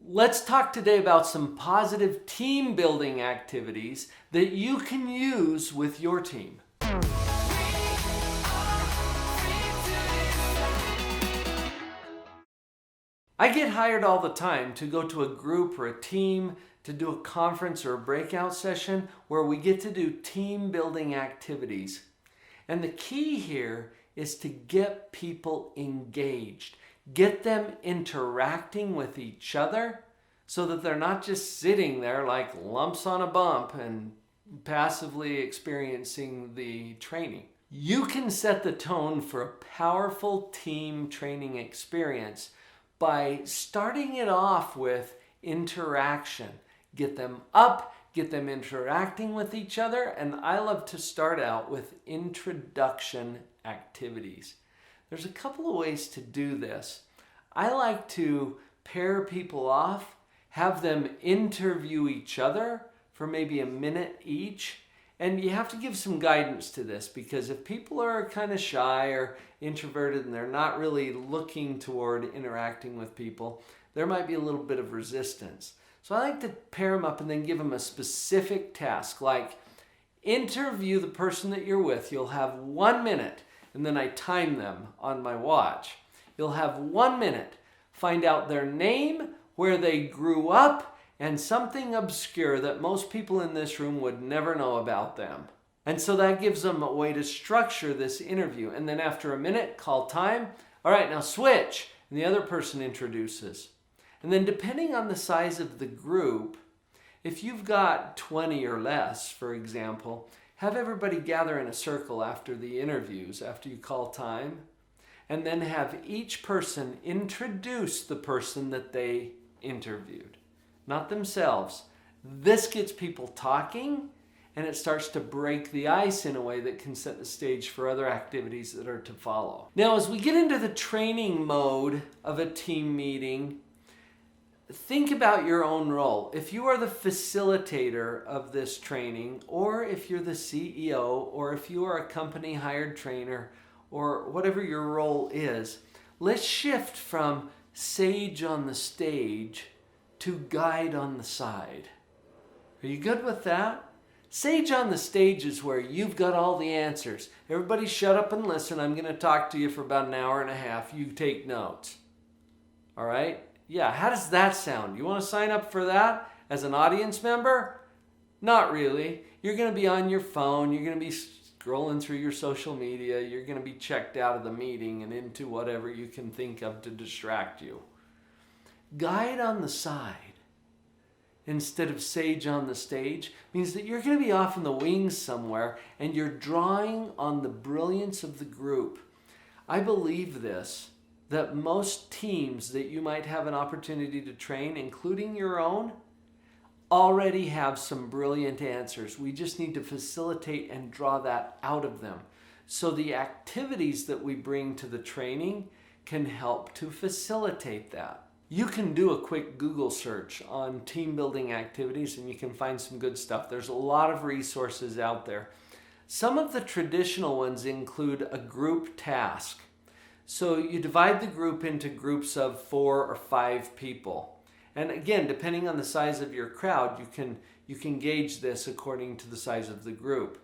Let's talk today about some positive team building activities that you can use with your team. I get hired all the time to go to a group or a team to do a conference or a breakout session where we get to do team building activities. And the key here is to get people engaged. Get them interacting with each other so that they're not just sitting there like lumps on a bump and passively experiencing the training. You can set the tone for a powerful team training experience by starting it off with interaction. Get them up, get them interacting with each other, and I love to start out with introduction activities. There's a couple of ways to do this. I like to pair people off, have them interview each other for maybe a minute each. And you have to give some guidance to this, because if people are kind of shy or introverted and they're not really looking toward interacting with people, there might be a little bit of resistance. So I like to pair them up and then give them a specific task, like interview the person that you're with. You'll have 1 minute, and then I time them on my watch. You'll have 1 minute. Find out their name, where they grew up, and something obscure that most people in this room would never know about them. And so that gives them a way to structure this interview. And then after a minute, call time. All right, now switch. And the other person introduces. And then depending on the size of the group, if you've got 20 or less, for example, have everybody gather in a circle after the interviews, after you call time, and then have each person introduce the person that they interviewed. Not themselves. This gets people talking, and it starts to break the ice in a way that can set the stage for other activities that are to follow. Now, as we get into the training mode of a team meeting, think about your own role. If you are the facilitator of this training, or if you're the CEO, or if you are a company hired trainer, or whatever your role is, let's shift from sage on the stage to guide on the side. Are you good with that? Sage on the stage is where you've got all the answers. Everybody shut up and listen. I'm going to talk to you for about an hour and a half. You take notes. All right? Yeah, how does that sound? You want to sign up for that as an audience member? Not really. You're going to be on your phone. You're going to be scrolling through your social media. You're going to be checked out of the meeting and into whatever you can think of to distract you. Guide on the side instead of sage on the stage means that you're going to be off in the wings somewhere and you're drawing on the brilliance of the group. I believe this, that most teams that you might have an opportunity to train, including your own, already have some brilliant answers. We just need to facilitate and draw that out of them. So the activities that we bring to the training can help to facilitate that. You can do a quick Google search on team building activities and you can find some good stuff. There's a lot of resources out there. Some of the traditional ones include a group task. So you divide the group into groups of 4 or 5 people. And again, depending on the size of your crowd, you can gauge this according to the size of the group.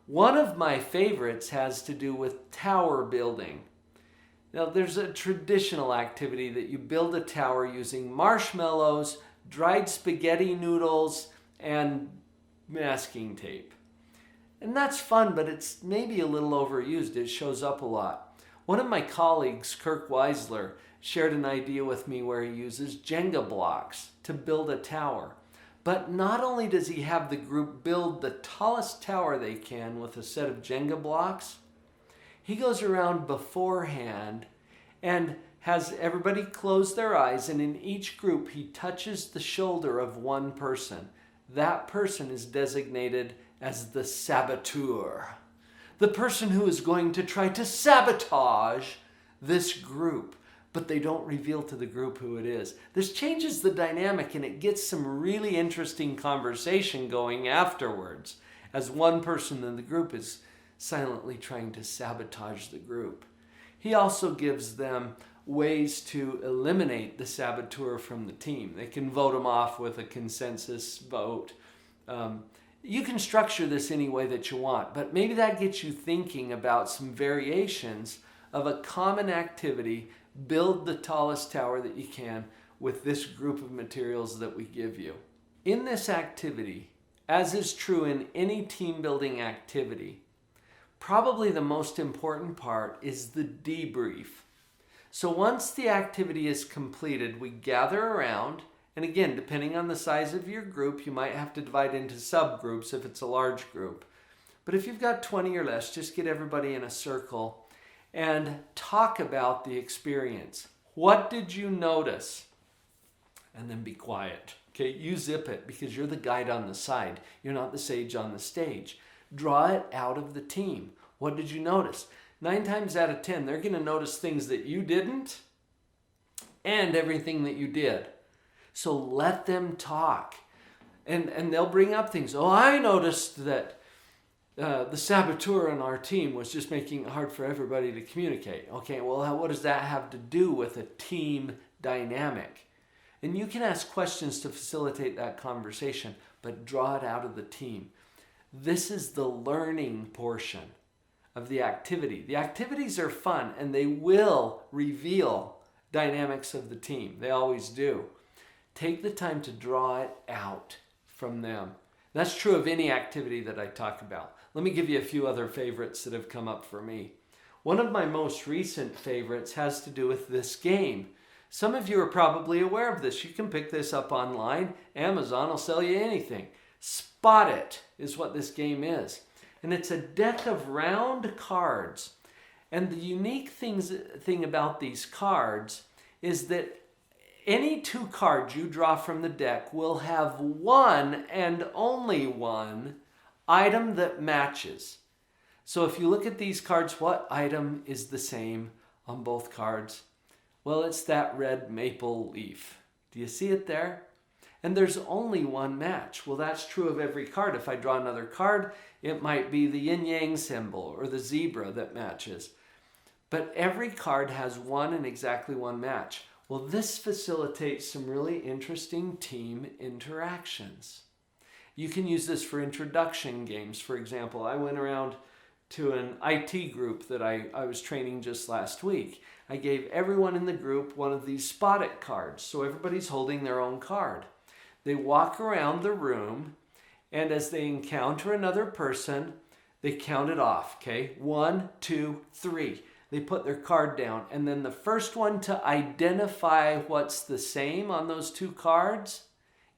One of my favorites has to do with tower building. Now, there's a traditional activity that you build a tower using marshmallows, dried spaghetti noodles, and masking tape. And that's fun, but it's maybe a little overused. It shows up a lot. One of my colleagues, Kirk Weisler, shared an idea with me where he uses Jenga blocks to build a tower. But not only does he have the group build the tallest tower they can with a set of Jenga blocks, he goes around beforehand and has everybody close their eyes, and in each group he touches the shoulder of one person. That person is designated as the saboteur, the person who is going to try to sabotage this group, but they don't reveal to the group who it is. This changes the dynamic and it gets some really interesting conversation going afterwards as one person in the group is silently trying to sabotage the group. He also gives them ways to eliminate the saboteur from the team. They can vote them off with a consensus vote. You can structure this any way that you want, but maybe that gets you thinking about some variations of a common activity. Build the tallest tower that you can with this group of materials that we give you. In this activity, as is true in any team building activity, probably the most important part is the debrief. So once the activity is completed, we gather around, and again, depending on the size of your group, you might have to divide into subgroups if it's a large group. But if you've got 20 or less, just get everybody in a circle and talk about the experience. What did you notice? And then be quiet. Okay, you zip it because you're the guide on the side. You're not the sage on the stage. Draw it out of the team. What did you notice? 9 times out of 10, they're going to notice things that you didn't and everything that you did. So let them talk. And they'll bring up things. Oh, I noticed that the saboteur on our team was just making it hard for everybody to communicate. Okay, well, what does that have to do with a team dynamic? And you can ask questions to facilitate that conversation, but draw it out of the team. This is the learning portion of the activity. The activities are fun and they will reveal dynamics of the team. They always do. Take the time to draw it out from them. That's true of any activity that I talk about. Let me give you a few other favorites that have come up for me. One of my most recent favorites has to do with this game. Some of you are probably aware of this. You can pick this up online. Amazon will sell you anything. Spot It is what this game is. And it's a deck of round cards. And the unique thing about these cards is that any 2 cards you draw from the deck will have one and only one item that matches. So if you look at these cards, what item is the same on both cards? Well, it's that red maple leaf. Do you see it there? And there's only one match. Well, that's true of every card. If I draw another card, it might be the yin-yang symbol or the zebra that matches. But every card has one and exactly one match. Well, this facilitates some really interesting team interactions. You can use this for introduction games. For example, I went around to an IT group that I was training just last week. I gave everyone in the group one of these Spot It cards. So everybody's holding their own card. They walk around the room, and as they encounter another person, they count it off, okay? 1, 2, 3. They put their card down, and then the first one to identify what's the same on those 2 cards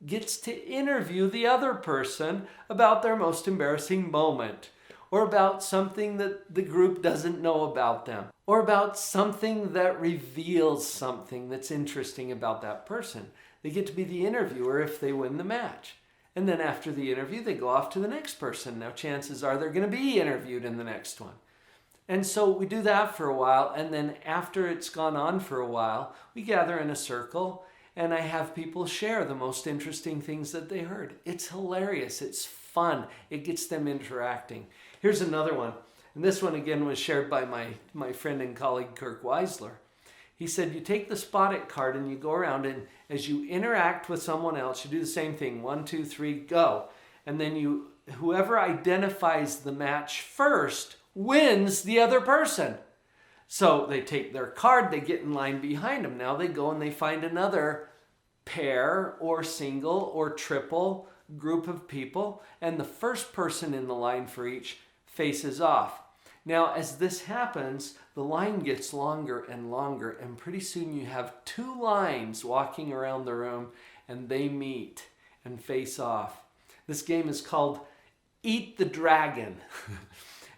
gets to interview the other person about their most embarrassing moment, or about something that the group doesn't know about them, or about something that reveals something that's interesting about that person. They get to be the interviewer if they win the match. And then after the interview, they go off to the next person. Now, chances are they're going to be interviewed in the next one. And so we do that for a while, and then after it's gone on for a while, we gather in a circle, and I have people share the most interesting things that they heard. It's hilarious. It's fun. It gets them interacting. Here's another one. And this one, again, was shared by my friend and colleague, Kirk Weisler. He said, you take the Spot It card and you go around, and as you interact with someone else, you do the same thing. 1, 2, 3, go. And then whoever identifies the match first wins the other person. So they take their card, they get in line behind them. Now they go and they find another pair or single or triple group of people, and the first person in the line for each faces off. Now, as this happens, the line gets longer and longer, and pretty soon you have 2 lines walking around the room, and they meet and face off. This game is called Eat the Dragon.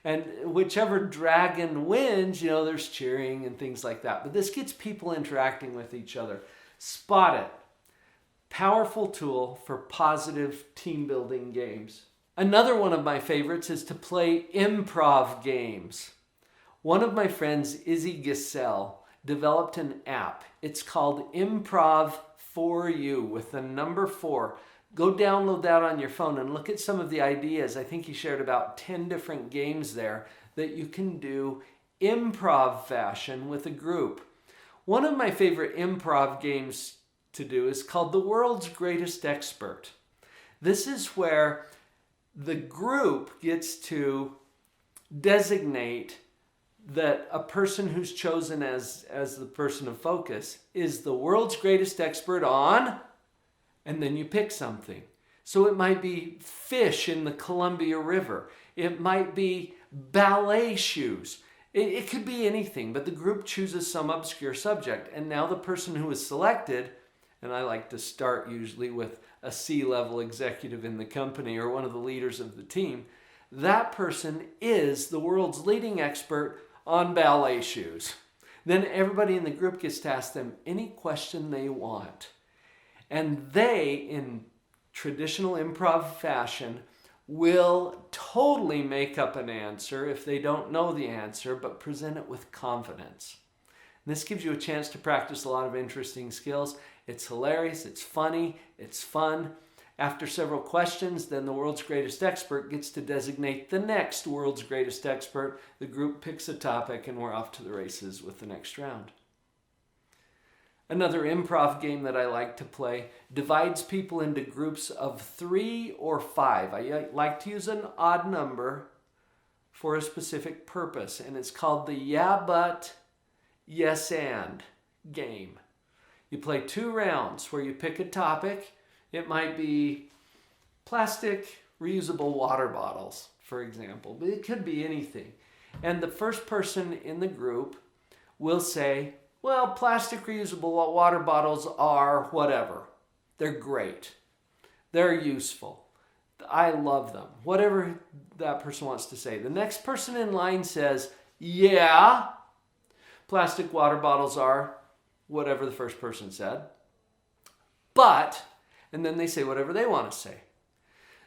And whichever dragon wins, there's cheering and things like that. But this gets people interacting with each other. Spot It. Powerful tool for positive team building games. Another one of my favorites is to play improv games. One of my friends, Izzy Giselle, developed an app. It's called Improv for You with the number 4. Go download that on your phone and look at some of the ideas. I think he shared about 10 different games there that you can do improv fashion with a group. One of my favorite improv games to do is called The World's Greatest Expert. This is where the group gets to designate that a person who's chosen as the person of focus is the world's greatest expert on, and then you pick something. So it might be fish in the Columbia River. It might be ballet shoes. It could be anything, but the group chooses some obscure subject. And now the person who is selected, and I like to start usually with a C-level executive in the company or one of the leaders of the team, that person is the world's leading expert on ballet shoes. Then everybody in the group gets to ask them any question they want. And they, in traditional improv fashion, will totally make up an answer if they don't know the answer, but present it with confidence. And this gives you a chance to practice a lot of interesting skills. It's hilarious, it's funny, it's fun. After several questions, then the world's greatest expert gets to designate the next world's greatest expert. The group picks a topic and we're off to the races with the next round. Another improv game that I like to play divides people into groups of 3 or 5. I like to use an odd number for a specific purpose, and it's called the Yeah, But, Yes, And game. You play 2 rounds where you pick a topic. It might be plastic reusable water bottles, for example, but it could be anything. And the first person in the group will say, well, plastic reusable water bottles are whatever. They're great. They're useful. I love them. Whatever that person wants to say. The next person in line says, yeah, plastic water bottles are whatever the first person said. But, and then they say whatever they want to say.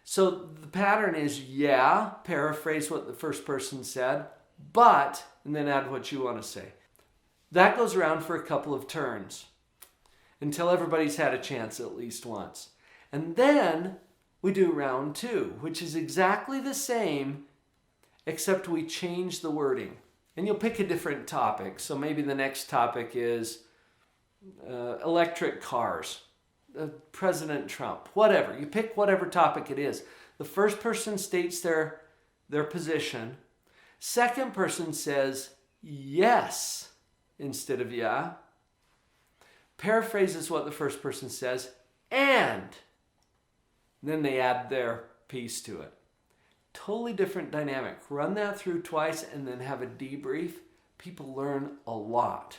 So the pattern is, yeah, paraphrase what the first person said, but, and then add what you want to say. That goes around for a couple of turns until everybody's had a chance at least once. And then we do round 2, which is exactly the same, except we change the wording. And you'll pick a different topic. So maybe the next topic is electric cars, President Trump, whatever. You pick whatever topic it is. The first person states their position. Second person says yes instead of yeah. Paraphrases what the first person says, and then they add their piece to it. Totally different dynamic. Run that through twice and then have a debrief. People learn a lot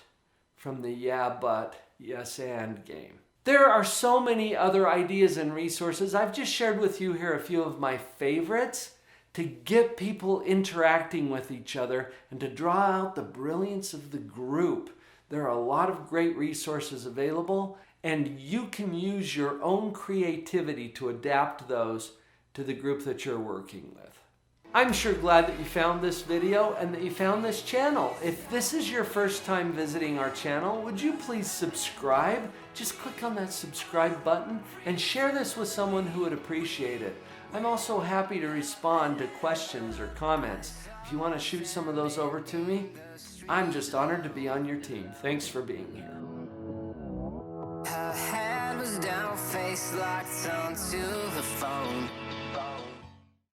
from the yeah, but, yes, and game. There are so many other ideas and resources. I've just shared with you here a few of my favorites to get people interacting with each other and to draw out the brilliance of the group. There are a lot of great resources available, and you can use your own creativity to adapt those to the group that you're working with. I'm sure glad that you found this video and that you found this channel. If this is your first time visiting our channel, would you please subscribe? Just click on that subscribe button and share this with someone who would appreciate it. I'm also happy to respond to questions or comments. If you want to shoot some of those over to me, I'm just honored to be on your team. Thanks for being here. Her head was down, face locked onto the phone.